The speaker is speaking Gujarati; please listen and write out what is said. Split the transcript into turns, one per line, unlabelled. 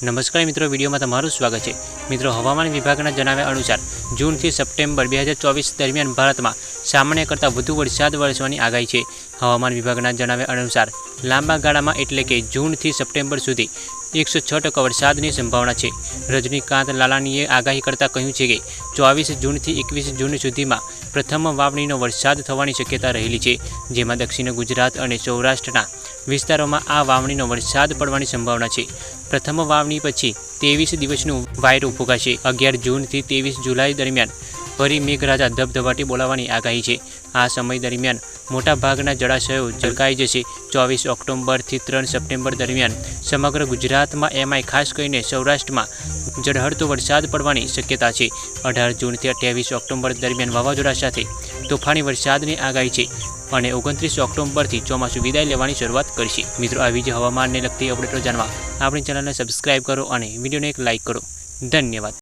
નમસ્કાર મિત્રો, વિડીયોમાં તમારું સ્વાગત છે। મિત્રો, હવામાન વિભાગના જણાવ્યા અનુસાર જૂનથી સપ્ટેમ્બર 2024 દરમિયાન ભારતમાં સામાન્ય કરતાં વધુ વરસાદ વરસવાની આગાહી છે। હવામાન વિભાગના જણાવ્યા અનુસાર લાંબા ગાળામાં એટલે કે જૂનથી સપ્ટેમ્બર સુધી 106% વરસાદની સંભાવના છે। રજનીકાંત લાલાણીએ આગાહી કરતાં કહ્યું છે કે 24 જૂનથી 21 જૂન સુધીમાં પ્રથમ વાવણીનો વરસાદ થવાની શક્યતા રહેલી છે, જેમાં દક્ષિણ ગુજરાત અને સૌરાષ્ટ્રના વિસ્તારોમાં આ વાવણીનો વરસાદ પડવાની સંભાવના છે। પ્રથમ વાવણી પછી 23 દિવસનું વાયરું ફૂંકાશે। 11 જૂનથી 23 જુલાઈ દરમિયાન ફરી મેઘરાજા ધબધબાટી બોલાવવાની આગાહી છે। આ સમય દરમિયાન મોટાભાગના જળાશયો છલકાઈ જશે। 24 ઓક્ટોબરથી 3 સપ્ટેમ્બર દરમિયાન સમગ્ર ગુજરાતમાં એમાંય ખાસ કરીને સૌરાષ્ટ્રમાં ઝળહળતો વરસાદ પડવાની શક્યતા છે। 18 જૂનથી 28 ઓક્ટોબર દરમિયાન વાવાઝોડા સાથે તોફાની વરસાદની આગાહી છે અને 29 ઓક્ટોબરથી ચોમાસું વિદાય લેવાની શરૂઆત કરશે। મિત્રો, આવી જ હવામાનને લગતી અપડેટો જાણવા આપણી ચેનલને સબસ્ક્રાઇબ કરો અને વિડીયોને એક લાઇક કરો। ધન્યવાદ।